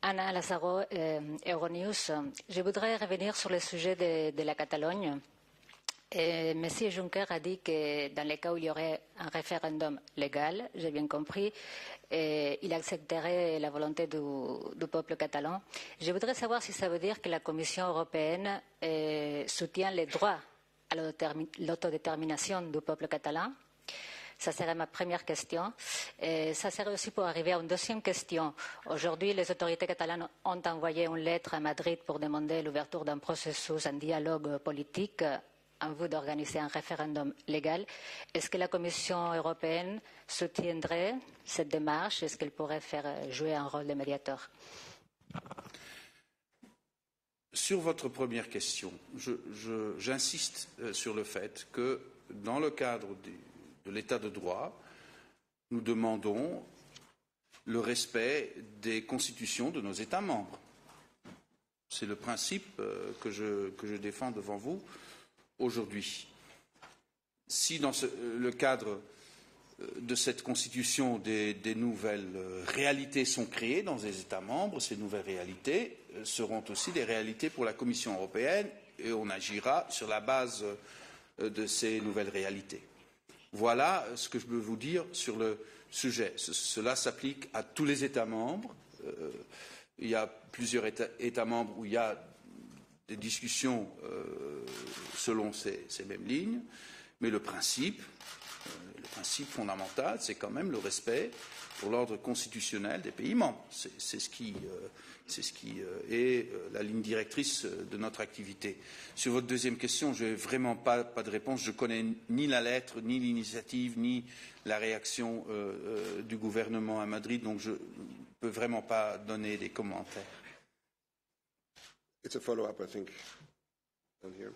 Anna Lazaro, Euronews. Je voudrais revenir sur le sujet de la Catalogne. Monsieur Juncker a dit que dans le cas où il y aurait un référendum légal, j'ai bien compris, il accepterait la volonté du peuple catalan. Je voudrais savoir si ça veut dire que la Commission européenne soutient les droits à l'autodétermination du peuple catalan. Ça serait ma première question. Et ça serait aussi pour arriver à une deuxième question. Aujourd'hui, les autorités catalanes ont envoyé une lettre à Madrid pour demander l'ouverture d'un processus, un dialogue politique en vue d'organiser un référendum légal. Est-ce que la Commission européenne soutiendrait cette démarche? Est-ce qu'elle pourrait faire jouer un rôle de médiateur? Sur votre première question, j'insiste sur le fait que dans le cadre de l'état de droit, nous demandons le respect des constitutions de nos États membres. C'est le principe que je défends devant vous aujourd'hui. Si dans le cadre de cette constitution des nouvelles réalités sont créées dans les États membres, ces nouvelles réalités seront aussi des réalités pour la Commission européenne et on agira sur la base de ces nouvelles réalités. Voilà ce que je peux vous dire sur le sujet. Cela s'applique à tous les États membres. Il y a plusieurs États membres où il y a des discussions selon ces mêmes lignes, mais le principe fondamental, c'est quand même le respect pour l'ordre constitutionnel des pays membres. C'est ce qui est la ligne directrice de notre activité. Sur votre deuxième question, je n'ai vraiment pas de réponse. Je ne connais ni la lettre, ni l'initiative, ni la réaction du gouvernement à Madrid, donc je ne peux vraiment pas donner des commentaires. It's a follow-up, I think, down here.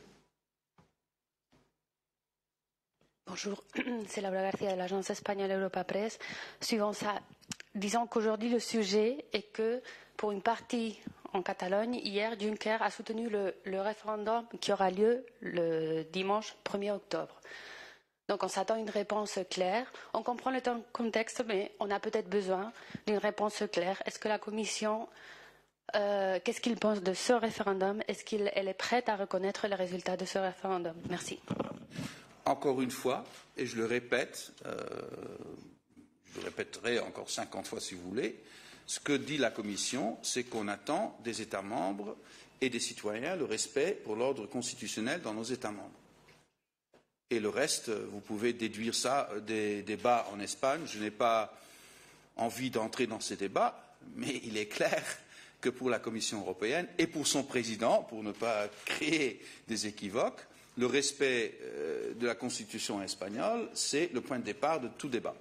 Bonjour, c'est Laura Garcia de l'agence espagnole Europa Press. Suivant ça, disons qu'aujourd'hui le sujet est que pour une partie en Catalogne, hier, Juncker a soutenu le référendum qui aura lieu le dimanche 1er octobre. Donc on s'attend à une réponse claire. On comprend le contexte, mais on a peut-être besoin d'une réponse claire. Est-ce que la Commission, qu'est-ce qu'il pense de ce référendum? Est-ce qu'elle est prête à reconnaître les résultats de ce référendum? Merci. Encore une fois, et je le répète, je le répéterai encore 50 fois si vous voulez, ce que dit la Commission, c'est qu'on attend des États membres et des citoyens le respect pour l'ordre constitutionnel dans nos États membres. Et le reste, vous pouvez déduire ça des débats en Espagne. Je n'ai pas envie d'entrer dans ces débats, mais il est clair que pour la Commission européenne et pour son président, pour ne pas créer des équivoques, le respect de la Constitution espagnole, c'est le point de départ de tout débat.